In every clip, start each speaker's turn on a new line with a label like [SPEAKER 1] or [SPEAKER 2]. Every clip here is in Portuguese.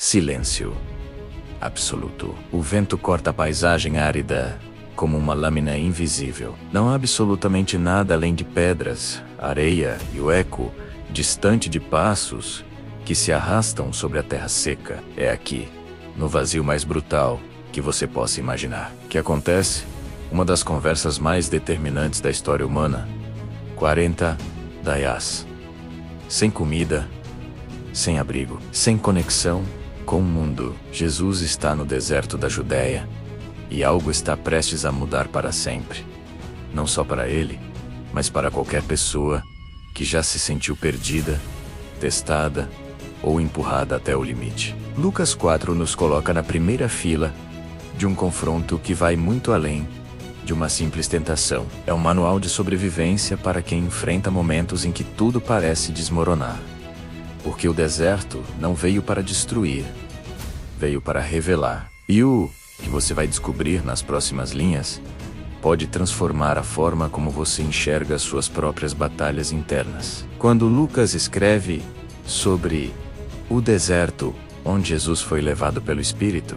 [SPEAKER 1] Silêncio absoluto. O vento corta a paisagem árida como uma lâmina invisível. Não há absolutamente nada além de pedras, areia e o eco distante de passos que se arrastam sobre a terra seca. É aqui, no vazio mais brutal que você possa imaginar, que acontece uma das conversas mais determinantes da história humana. 40 dias. Sem comida, sem abrigo, sem conexão com o mundo. Jesus está no deserto da Judéia e algo está prestes a mudar para sempre. Não só para ele, mas para qualquer pessoa que já se sentiu perdida, testada ou empurrada até o limite. Lucas 4 nos coloca na primeira fila de um confronto que vai muito além de uma simples tentação. É um manual de sobrevivência para quem enfrenta momentos em que tudo parece desmoronar. Porque o deserto não veio para destruir, veio para revelar. E o que você vai descobrir nas próximas linhas pode transformar a forma como você enxerga suas próprias batalhas internas. Quando Lucas escreve sobre o deserto onde Jesus foi levado pelo Espírito,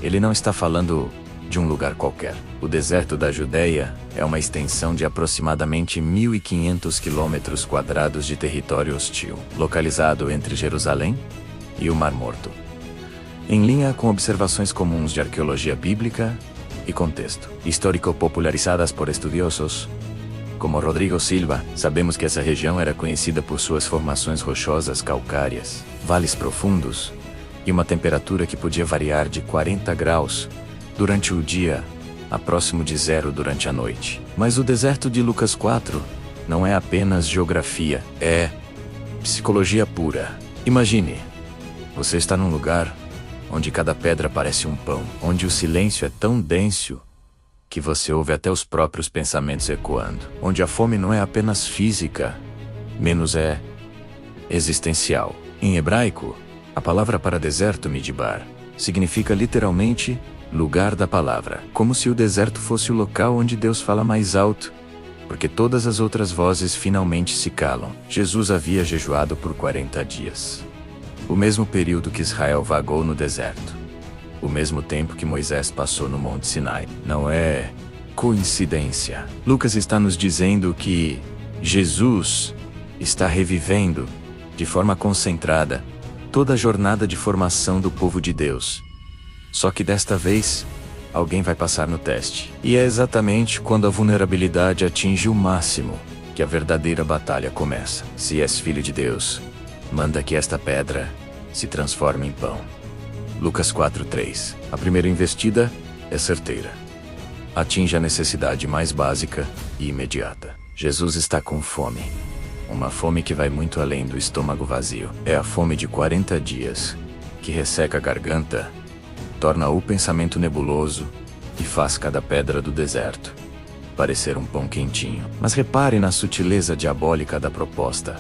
[SPEAKER 1] ele não está falando de um lugar qualquer. O deserto da Judéia é uma extensão de aproximadamente 1.500 quilômetros quadrados de território hostil, localizado entre Jerusalém e o Mar Morto. Em linha com observações comuns de arqueologia bíblica e contexto histórico popularizadas por estudiosos como Rodrigo Silva, sabemos que essa região era conhecida por suas formações rochosas calcárias, vales profundos e uma temperatura que podia variar de 40 graus durante o dia a próximo de zero durante a noite. Mas o deserto de Lucas 4 não é apenas geografia, é psicologia pura. Imagine, você está num lugar onde cada pedra parece um pão, onde o silêncio é tão denso que você ouve até os próprios pensamentos ecoando, onde a fome não é apenas física, menos é existencial. Em hebraico, a palavra para deserto, midbar, significa literalmente lugar da palavra, como se o deserto fosse o local onde Deus fala mais alto, porque todas as outras vozes finalmente se calam. Jesus havia jejuado por 40 dias. O mesmo período que Israel vagou no deserto. O mesmo tempo que Moisés passou no Monte Sinai. Não é coincidência. Lucas está nos dizendo que Jesus está revivendo, de forma concentrada, toda a jornada de formação do povo de Deus. Só que desta vez, alguém vai passar no teste. E é exatamente quando a vulnerabilidade atinge o máximo que a verdadeira batalha começa. Se és filho de Deus, manda que esta pedra se transforme em pão. Lucas 4:3. A primeira investida é certeira. Atinge a necessidade mais básica e imediata. Jesus está com fome. Uma fome que vai muito além do estômago vazio. É a fome de 40 dias, que resseca a garganta, torna o pensamento nebuloso e faz cada pedra do deserto parecer um pão quentinho. Mas repare na sutileza diabólica da proposta.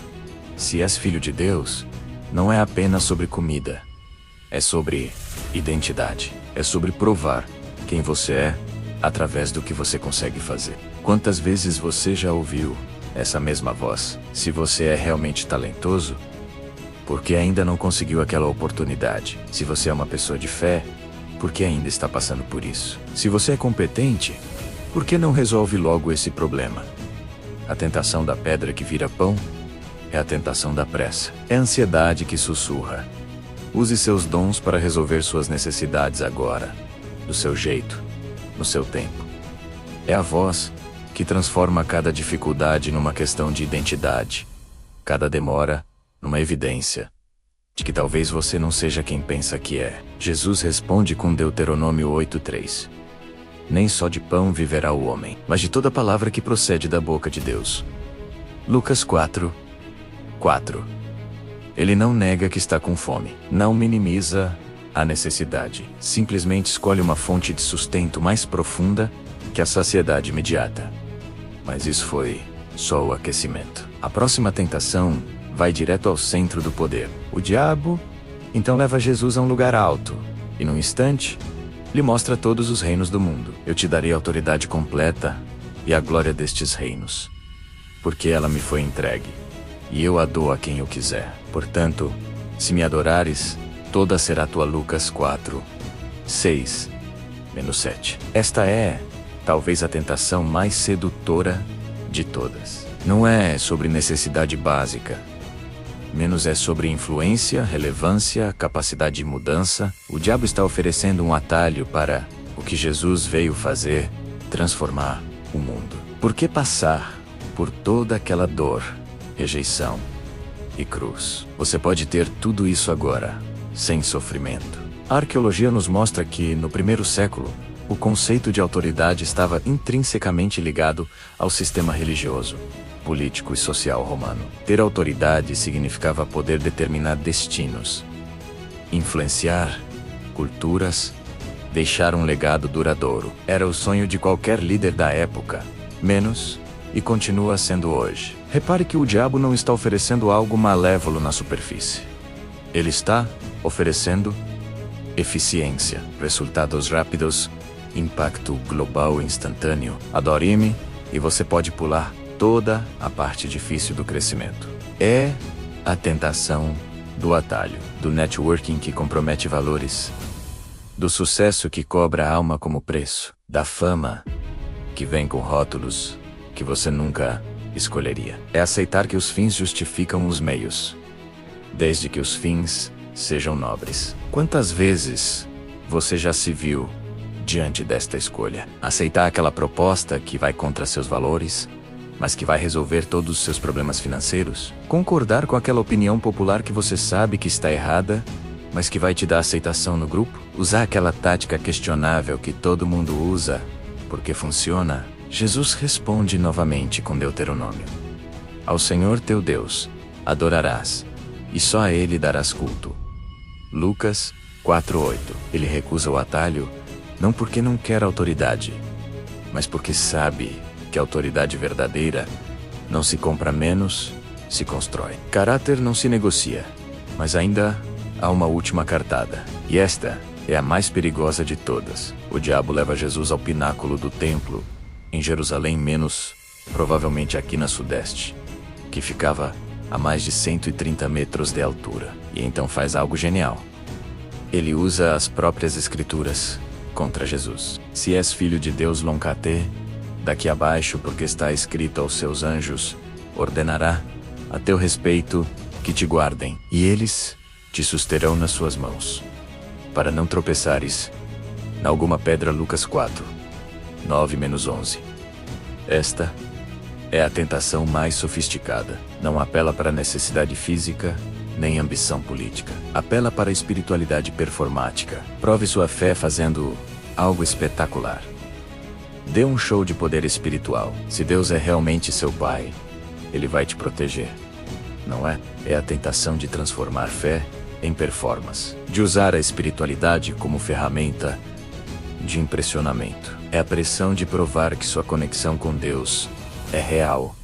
[SPEAKER 1] Se és filho de Deus, não é apenas sobre comida. É sobre identidade. É sobre provar quem você é através do que você consegue fazer. Quantas vezes você já ouviu essa mesma voz? Se você é realmente talentoso, porque ainda não conseguiu aquela oportunidade. Se você é uma pessoa de fé, porque ainda está passando por isso. Se você é competente, por que não resolve logo esse problema? A tentação da pedra que vira pão é a tentação da pressa. É a ansiedade que sussurra. Use seus dons para resolver suas necessidades agora, do seu jeito, no seu tempo. É a voz que transforma cada dificuldade numa questão de identidade, cada demora numa evidência de que talvez você não seja quem pensa que é. Jesus responde com Deuteronômio 8:3. Nem só de pão viverá o homem, mas de toda palavra que procede da boca de Deus. Lucas 4:4. Ele não nega que está com fome, não minimiza a necessidade, simplesmente escolhe uma fonte de sustento mais profunda que a saciedade imediata. Mas isso foi só o aquecimento. A próxima tentação vai direto ao centro do poder. O diabo, então, leva Jesus a um lugar alto, e num instante, lhe mostra todos os reinos do mundo. Eu te darei a autoridade completa e a glória destes reinos, porque ela me foi entregue, e eu a dou a quem eu quiser. Portanto, se me adorares, toda será tua. Lucas 4, 6, -7. Esta é, talvez, a tentação mais sedutora de todas. Não é sobre necessidade básica. Menos é sobre influência, relevância, capacidade de mudança. O diabo está oferecendo um atalho para o que Jesus veio fazer, transformar o mundo. Por que passar por toda aquela dor, rejeição e cruz? Você pode ter tudo isso agora, sem sofrimento. A arqueologia nos mostra que, no primeiro século, o conceito de autoridade estava intrinsecamente ligado ao sistema religioso, político e social romano. Ter autoridade significava poder determinar destinos, influenciar culturas, deixar um legado duradouro. Era o sonho de qualquer líder da época, menos, e continua sendo hoje. Repare que o diabo não está oferecendo algo malévolo na superfície. Ele está oferecendo eficiência, resultados rápidos, impacto global instantâneo. Adore-me e você pode pular toda a parte difícil do crescimento. É a tentação do atalho, do networking que compromete valores, do sucesso que cobra a alma como preço, da fama que vem com rótulos que você nunca escolheria. É aceitar que os fins justificam os meios, desde que os fins sejam nobres. Quantas vezes você já se viu diante desta escolha? Aceitar aquela proposta que vai contra seus valores, mas que vai resolver todos os seus problemas financeiros? Concordar com aquela opinião popular que você sabe que está errada, mas que vai te dar aceitação no grupo? Usar aquela tática questionável que todo mundo usa, porque funciona? Jesus responde novamente com Deuteronômio: ao Senhor teu Deus adorarás, e só a Ele darás culto. Lucas 4:8. Ele recusa o atalho, não porque não quer autoridade, mas porque sabe que a autoridade verdadeira não se compra, menos se constrói. Caráter não se negocia, mas ainda há uma última cartada, e esta é a mais perigosa de todas. O diabo leva Jesus ao pináculo do templo, em Jerusalém, menos provavelmente aqui na Sudeste, que ficava a mais de 130 metros de altura. E então faz algo genial. Ele usa as próprias escrituras contra Jesus. Se és filho de Deus, loncate daqui abaixo, porque está escrito: aos seus anjos ordenará a teu respeito que te guardem, e eles te susterão nas suas mãos, para não tropeçares em alguma pedra. Lucas 4, 9-11. Esta é a tentação mais sofisticada. Não apela para necessidade física, nem ambição política. Apela para a espiritualidade performática. Prove sua fé fazendo algo espetacular. Dê um show de poder espiritual. Se Deus é realmente seu Pai, Ele vai te proteger. Não é? É a tentação de transformar fé em performance, de usar a espiritualidade como ferramenta de impressionamento. É a pressão de provar que sua conexão com Deus é real,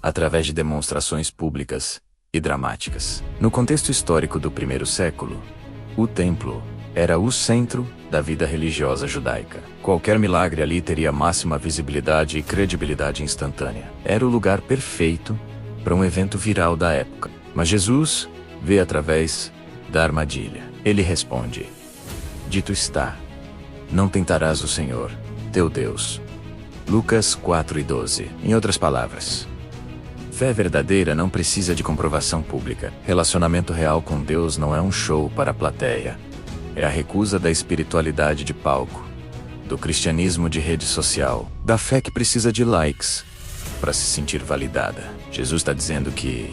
[SPEAKER 1] através de demonstrações públicas e dramáticas. No contexto histórico do primeiro século, o templo era o centro da vida religiosa judaica. Qualquer milagre ali teria máxima visibilidade e credibilidade instantânea. Era o lugar perfeito para um evento viral da época. Mas Jesus vê através da armadilha. Ele responde: dito está, não tentarás o Senhor, teu Deus. Lucas 4:12. Em outras palavras, fé verdadeira não precisa de comprovação pública. Relacionamento real com Deus não é um show para a plateia. É a recusa da espiritualidade de palco, do cristianismo de rede social, da fé que precisa de likes para se sentir validada. Jesus está dizendo que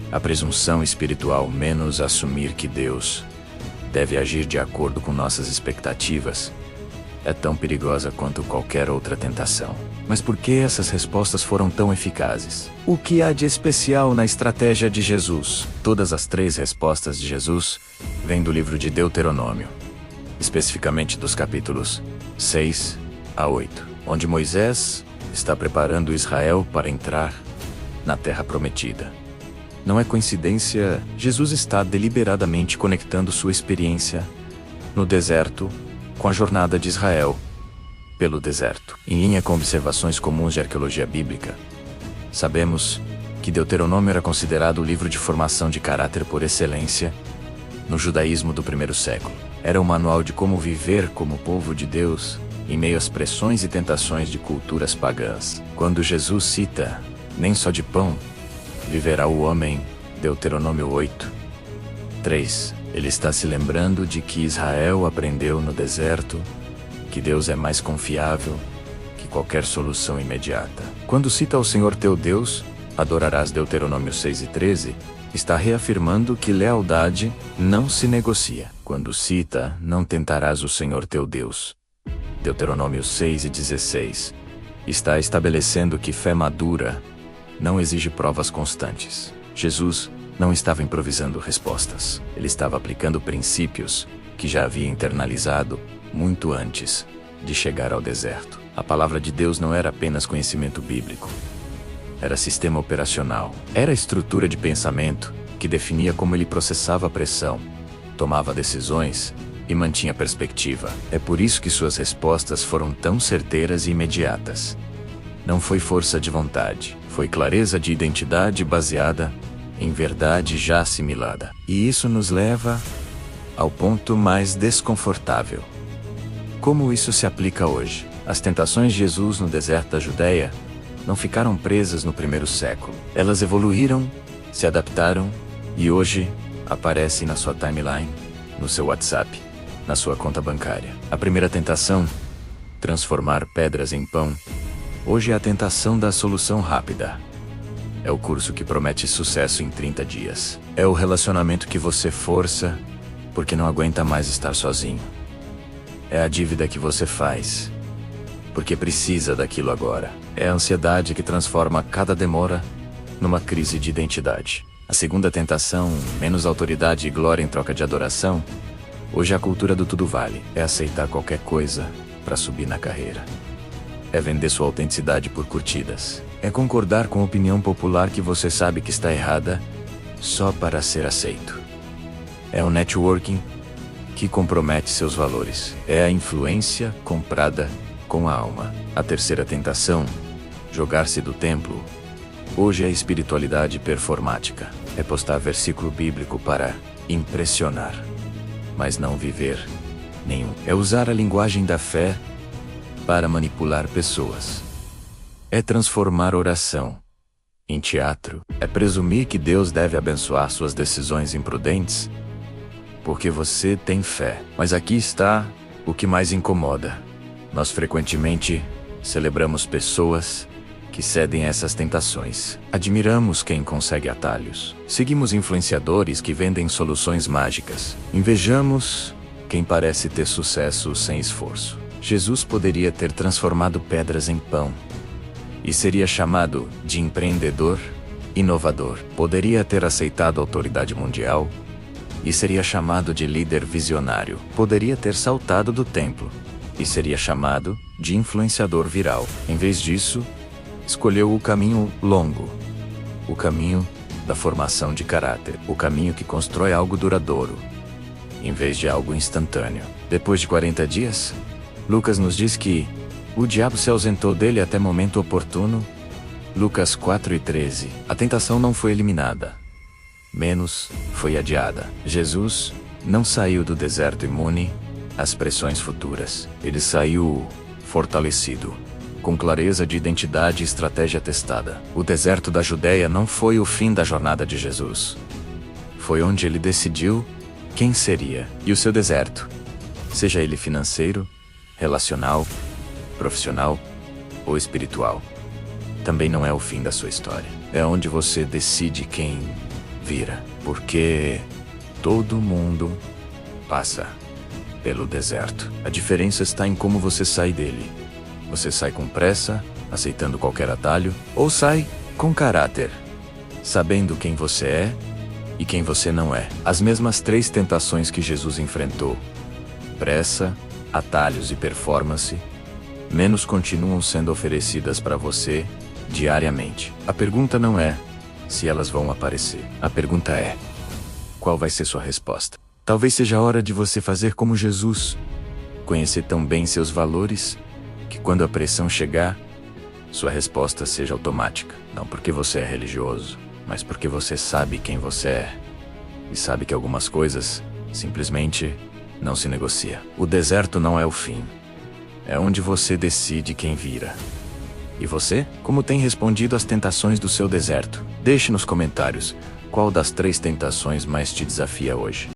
[SPEAKER 1] a presunção espiritual, menos assumir que Deus deve agir de acordo com nossas expectativas, é tão perigosa quanto qualquer outra tentação. Mas por que essas respostas foram tão eficazes? O que há de especial na estratégia de Jesus? Todas as 3 respostas de Jesus vêm do livro de Deuteronômio, especificamente dos capítulos 6 a 8, onde Moisés está preparando Israel para entrar na Terra Prometida. Não é coincidência, Jesus está deliberadamente conectando sua experiência no deserto com a jornada de Israel pelo deserto. Em linha com observações comuns de arqueologia bíblica, sabemos que Deuteronômio era considerado o livro de formação de caráter por excelência no judaísmo do primeiro século. Era um manual de como viver como povo de Deus, em meio às pressões e tentações de culturas pagãs. Quando Jesus cita, nem só de pão viverá o homem, Deuteronômio 8:3, ele está se lembrando de que Israel aprendeu no deserto que Deus é mais confiável que qualquer solução imediata. Quando cita ao Senhor teu Deus, adorarás, Deuteronômio 6:13, está reafirmando que lealdade não se negocia. Quando cita, não tentarás o Senhor teu Deus, Deuteronômio 6:16, está estabelecendo que fé madura não exige provas constantes. Jesus não estava improvisando respostas. Ele estava aplicando princípios que já havia internalizado muito antes de chegar ao deserto. A palavra de Deus não era apenas conhecimento bíblico. Era sistema operacional. Era estrutura de pensamento que definia como ele processava a pressão, tomava decisões e mantinha perspectiva. É por isso que suas respostas foram tão certeiras e imediatas. Não foi força de vontade, foi clareza de identidade baseada em verdade já assimilada. E isso nos leva ao ponto mais desconfortável. Como isso se aplica hoje? As tentações de Jesus no deserto da Judéia não ficaram presas no primeiro século. Elas evoluíram, se adaptaram e hoje aparecem na sua timeline, no seu WhatsApp, na sua conta bancária. A primeira tentação, transformar pedras em pão, hoje é a tentação da solução rápida. É o curso que promete sucesso em 30 dias. É o relacionamento que você força porque não aguenta mais estar sozinho. É a dívida que você faz porque precisa daquilo agora. É a ansiedade que transforma cada demora numa crise de identidade. A segunda tentação, menos autoridade e glória em troca de adoração, hoje é a cultura do tudo vale. É aceitar qualquer coisa para subir na carreira. É vender sua autenticidade por curtidas. É concordar com a opinião popular que você sabe que está errada só para ser aceito. É o networking que compromete seus valores. É a influência comprada com a alma. A terceira tentação, jogar-se do templo, hoje é a espiritualidade performática. É postar versículo bíblico para impressionar, mas não viver nenhum. É usar a linguagem da fé para manipular pessoas. É transformar oração em teatro. É presumir que Deus deve abençoar suas decisões imprudentes porque você tem fé. Mas aqui está o que mais incomoda. Nós frequentemente celebramos pessoas que cedem a essas tentações. Admiramos quem consegue atalhos. Seguimos influenciadores que vendem soluções mágicas. Invejamos quem parece ter sucesso sem esforço. Jesus poderia ter transformado pedras em pão e seria chamado de empreendedor inovador. Poderia ter aceitado a autoridade mundial e seria chamado de líder visionário. Poderia ter saltado do templo e seria chamado de influenciador viral. Em vez disso, escolheu o caminho longo, o caminho da formação de caráter, o caminho que constrói algo duradouro, em vez de algo instantâneo. Depois de 40 dias, Lucas nos diz que o diabo se ausentou dele até momento oportuno. Lucas 4:13. A tentação não foi eliminada, menos foi adiada. Jesus não saiu do deserto imune às pressões futuras. Ele saiu fortalecido, com clareza de identidade e estratégia testada. O deserto da Judéia não foi o fim da jornada de Jesus. Foi onde ele decidiu quem seria. E o seu deserto, seja ele financeiro, relacional, profissional ou espiritual, também não é o fim da sua história. É onde você decide quem vira. Porque todo mundo passa pelo deserto. A diferença está em como você sai dele. Você sai com pressa, aceitando qualquer atalho, ou sai com caráter, sabendo quem você é e quem você não é. As mesmas 3 tentações que Jesus enfrentou: pressa, atalhos e performance, menos continuam sendo oferecidas para você diariamente. A pergunta não é se elas vão aparecer. A pergunta é: qual vai ser sua resposta? Talvez seja a hora de você fazer como Jesus, conhecer tão bem seus valores que quando a pressão chegar, sua resposta seja automática. Não porque você é religioso, mas porque você sabe quem você é e sabe que algumas coisas Simplesmente não se negocia. O deserto não é o fim. É onde você decide quem vira. E você? Como tem respondido às tentações do seu deserto? Deixe nos comentários qual das 3 tentações mais te desafia hoje.